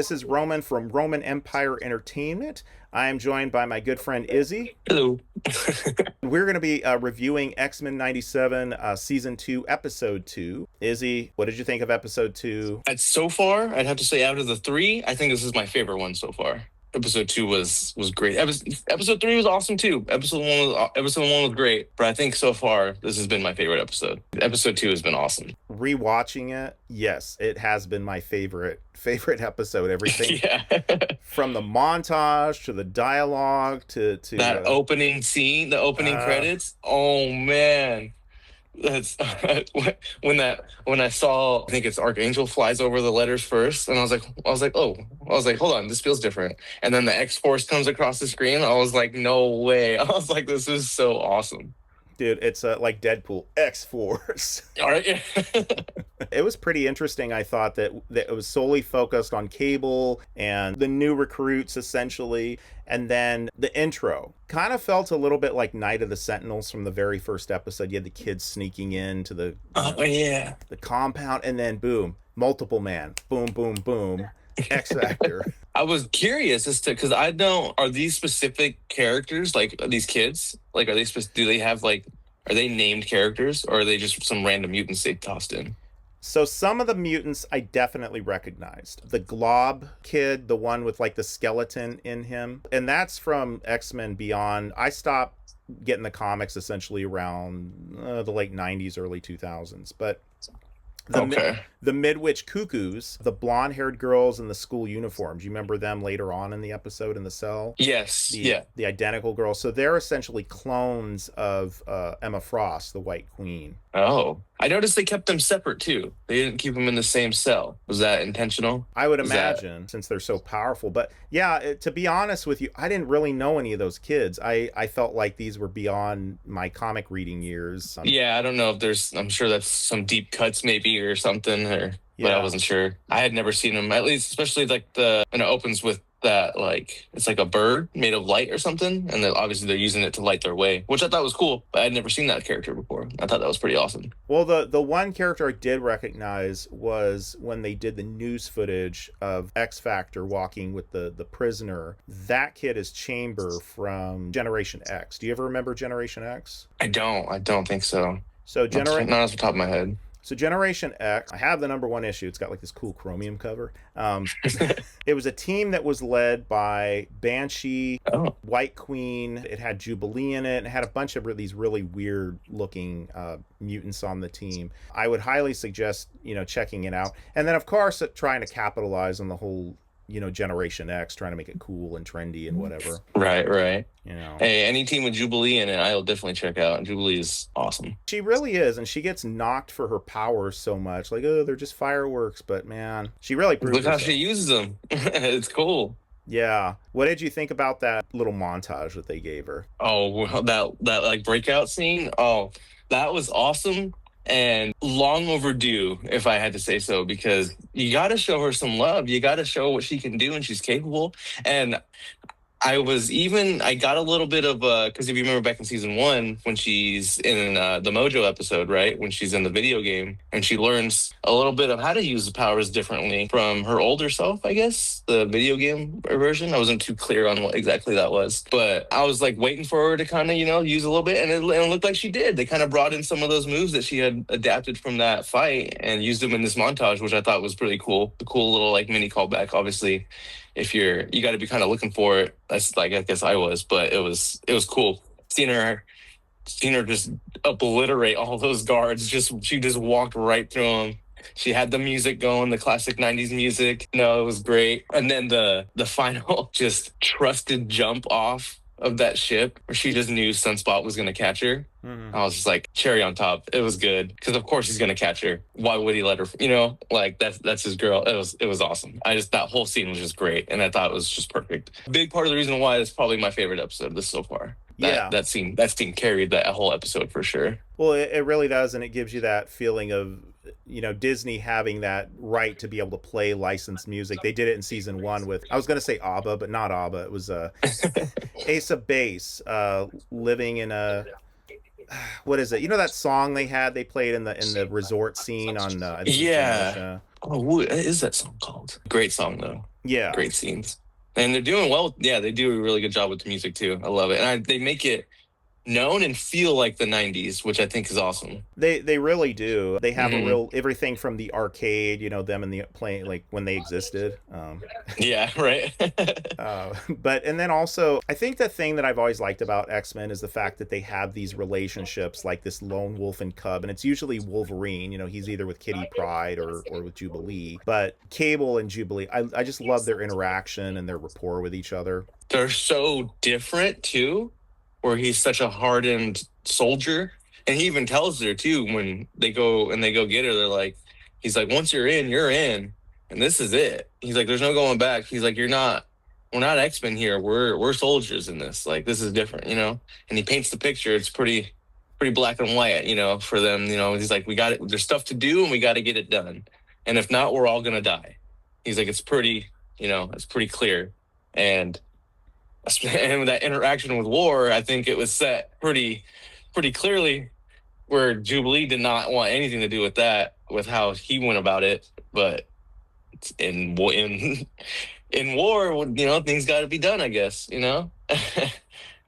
This is Roman from Roman Empire Entertainment. I am joined by my good friend Izzy. Hello. We're going to be reviewing X-Men 97 Season 2, Episode 2. Izzy, what did you think of Episode 2? So far, I'd have to say out of the three, I think this is my favorite one so far. Episode 2 was great. Episode 3 was awesome too. Episode 1 was great, but I think so far this has been my favorite episode. Episode 2 has been awesome. Rewatching it, yes, it has been my favorite episode. Everything Yeah. from the montage to the dialogue to That opening scene, the opening credits. Oh man. That's when I saw, I think it's Archangel flies over the letters first, and I was like, hold on, this feels different. And then the X-Force comes across the screen. I was like, no way. I was like, this is so awesome. Dude, it's like Deadpool, X-Force. All right. It was pretty interesting. I thought that it was solely focused on Cable and the new recruits, essentially. And then the intro kind of felt a little bit like Night of the Sentinels from the very first episode. You had the kids sneaking into the compound, and then boom, multiple man, boom, boom, boom, X Factor. I was curious as to, because are these specific characters, like these kids, like do they have like, are they named characters, or are they just some random mutants they tossed in? So some of the mutants I definitely recognized. The Glob kid, the one with like the skeleton in him, and that's from X-Men Beyond. I stopped getting the comics essentially around the late 90s, early 2000s, but the Midwich Cuckoos, the blonde-haired girls in the school uniforms. You remember them later on in the episode in the cell? Yes. The identical girls. So they're essentially clones of Emma Frost, the White Queen. Oh, I noticed they kept them separate too. They didn't keep them in the same cell. Was that intentional? I would imagine, since they're so powerful. But yeah, to be honest with you, I didn't really know any of those kids. I felt like these were beyond my comic reading years. Yeah, I don't know if I'm sure that's some deep cuts maybe or something, but Yeah. I wasn't sure. I had never seen them, at least, especially like and it opens with that, like, it's like a bird made of light or something, and then obviously they're using it to light their way, which I thought was cool, but I'd never seen that character before. I thought that was pretty awesome. Well, the one character I did recognize was when they did the news footage of X Factor walking with the prisoner. That kid is Chamber from Generation X. Do you ever remember Generation X? I don't think so. So Not off the top of my head. So Generation X, I have the #1 issue. It's got like this cool chromium cover. It was a team that was led by Banshee, White Queen. It had Jubilee in it. It had a bunch of these really weird looking mutants on the team. I would highly suggest, checking it out. And then, of course, trying to capitalize on the whole, Generation X, trying to make it cool and trendy and whatever. Right. Hey, any team with Jubilee in it, I'll definitely check out. Jubilee is awesome. She really is, and she gets knocked for her powers so much. Like, oh, they're just fireworks, but man, she really proves Look how she uses them. It's cool. Yeah. What did you think about that little montage that they gave her? Oh, well, that like breakout scene. Oh, that was awesome. And long overdue, if I had to say so, because you got to show her some love. You got to show what she can do and she's capable. And I got a little bit of because if you remember back in season 1 when she's in the Mojo episode, right, when she's in the video game and she learns a little bit of how to use the powers differently from her older self, I guess, the video game version. I wasn't too clear on what exactly that was, but I was like waiting for her to kind of use a little bit, and it looked like she did. They kind of brought in some of those moves that she had adapted from that fight and used them in this montage, which I thought was pretty cool. A cool little like mini callback, obviously. If you got to be kind of looking for it. That's like, I guess I was, but it was cool. Seeing her just obliterate all those guards. She just walked right through them. She had the music going, the classic 90s music. No, it was great. And then the final just trusted jump off of that ship where she just knew Sunspot was going to catch her. Mm-hmm. I was just like, cherry on top. It was good because of course he's going to catch her. Why would he let her, like that's his girl. It was awesome. That whole scene was just great. And I thought it was just perfect. Big part of the reason why it's probably my favorite episode of this so far. That scene carried that whole episode for sure. Well, it really does. And it gives you that feeling of, Disney having that right to be able to play licensed music. They did it in season 1 with, I was going to say ABBA, but not ABBA. It was Ace of Base, living in a, what is it? That song they played in the resort scene on, Oh, what is that song called? Great song though. Yeah. Great scenes. And they're doing well. Yeah, they do a really good job with the music too. I love it. And they make it known and feel like the 90s, which I think is awesome. They really do. They have a Hmm. real everything from the arcade, them in the playing like when they existed. Yeah, right. But and then also, I think the thing that I've always liked about X-Men is the fact that they have these relationships, like this lone wolf and cub, and it's usually Wolverine. He's either with Kitty Pryde or with Jubilee. But Cable and Jubilee, I just love their interaction and their rapport with each other. They're so different too, where he's such a hardened soldier. And he even tells her too when they go get her, he's like, once you're in, and this is it. He's like, there's no going back. He's like, we're not X-Men here. We're soldiers in this. Like, this is different, And he paints the picture. It's pretty black and white, for them. He's like, we got it. There's stuff to do, and we got to get it done. And if not, we're all gonna die. He's like, it's pretty clear. And with that interaction with War, I think it was set pretty clearly where Jubilee did not want anything to do with that, with how he went about it. But in War, things got to be done, I guess,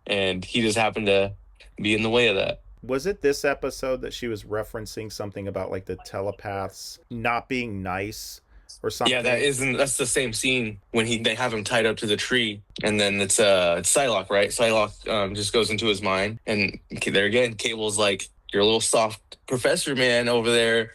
and he just happened to be in the way of that. Was it this episode that she was referencing something about like the telepaths not being nice or something? Yeah, that's the same scene when they have him tied up to the tree, and then it's Psylocke, right? Psylocke just goes into his mind, and there again, Cable's like, you're a little soft professor man over there,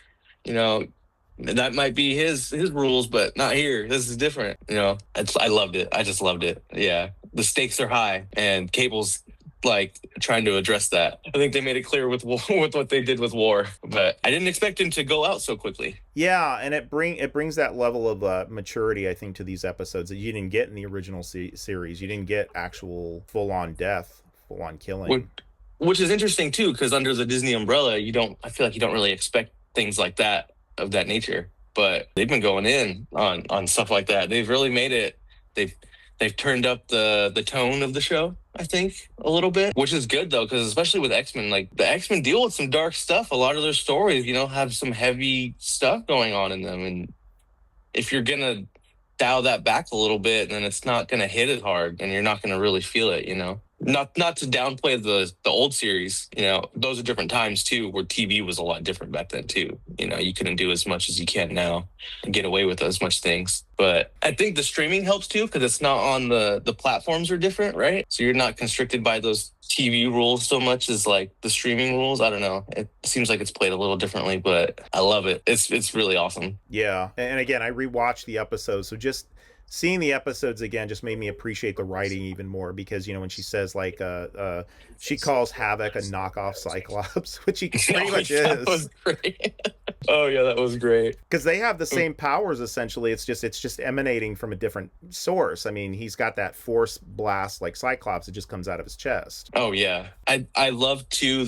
that might be his rules, but not here. This is different, I loved it. I just loved it. Yeah, the stakes are high, and Cable's like trying to address that. I think they made it clear with what they did with War, but I didn't expect him to go out so quickly. Yeah, and it brings that level of maturity, I think, to these episodes that you didn't get in the original series. You didn't get actual full-on death, full-on killing. Which is interesting too, because under the Disney umbrella, I feel like you don't really expect things like that, of that nature. But they've been going in on stuff like that. They've really made it. They've turned up the tone of the show, I think, a little bit, which is good though, because especially with X-Men, like the X-Men deal with some dark stuff. A lot of their stories, have some heavy stuff going on in them, and if you're gonna dial that back a little bit, then it's not gonna hit as hard, and you're not gonna really feel it. Not to downplay the old series, those are different times too, where TV was a lot different back then too. You couldn't do as much as you can now and get away with as much things. But I think the streaming helps too, because it's not on the platforms are different, right? So you're not constricted by those TV rules so much as like the streaming rules. I don't know. It seems like it's played a little differently, but I love it. It's really awesome. Yeah, and again, I rewatched the episodes, so just seeing the episodes again just made me appreciate the writing even more, because when she says like she calls Havoc a knockoff Cyclops, which he pretty much is. That was great. Oh yeah, that was great. Because they have the same powers essentially. It's just emanating from a different source. I mean, he's got that force blast like Cyclops. It just comes out of his chest. Oh yeah, I love too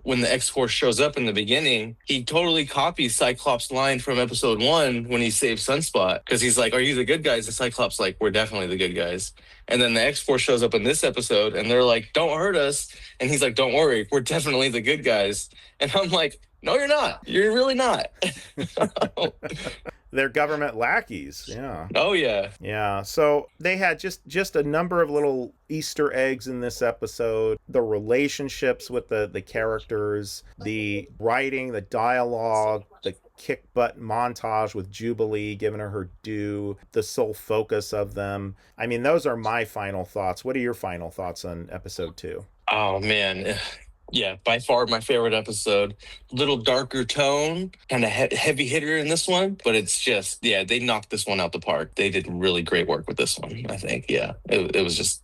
when the X-Force shows up in the beginning, he totally copies Cyclops' line from episode 1 when he saves Sunspot, because he's like, "Are you the good guys?" And Cyclops like, "We're definitely the good guys." And then the X-Force shows up in this episode, and they're like, "Don't hurt us," and he's like, "Don't worry, we're definitely the good guys." And I'm like, no, you're not. You're really not. They're government lackeys. Yeah. Oh yeah. Yeah. So they had just a number of little Easter eggs in this episode. The relationships with the characters, the writing, the dialogue, the kick butt montage with Jubilee giving her due, the sole focus of them. I mean, those are my final thoughts. What are your final thoughts on episode 2? Oh man. Yeah, by far my favorite episode. Little darker tone, kind of heavy hitter in this one, but it's just, they knocked this one out the park. They did really great work with this one, I think. Yeah, it was just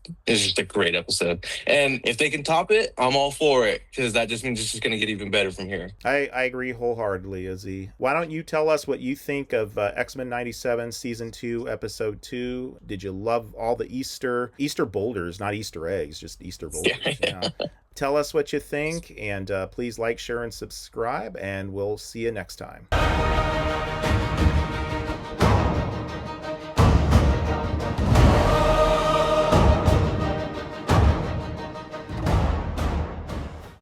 a great episode. And if they can top it, I'm all for it, because that just means it's just going to get even better from here. I agree wholeheartedly, Izzy. Why don't you tell us what you think of X-Men 97 Season 2, Episode 2? Did you love all the Easter boulders, not Easter eggs, just Easter boulders? Yeah. Tell us what you think, and please like, share, and subscribe, and we'll see you next time.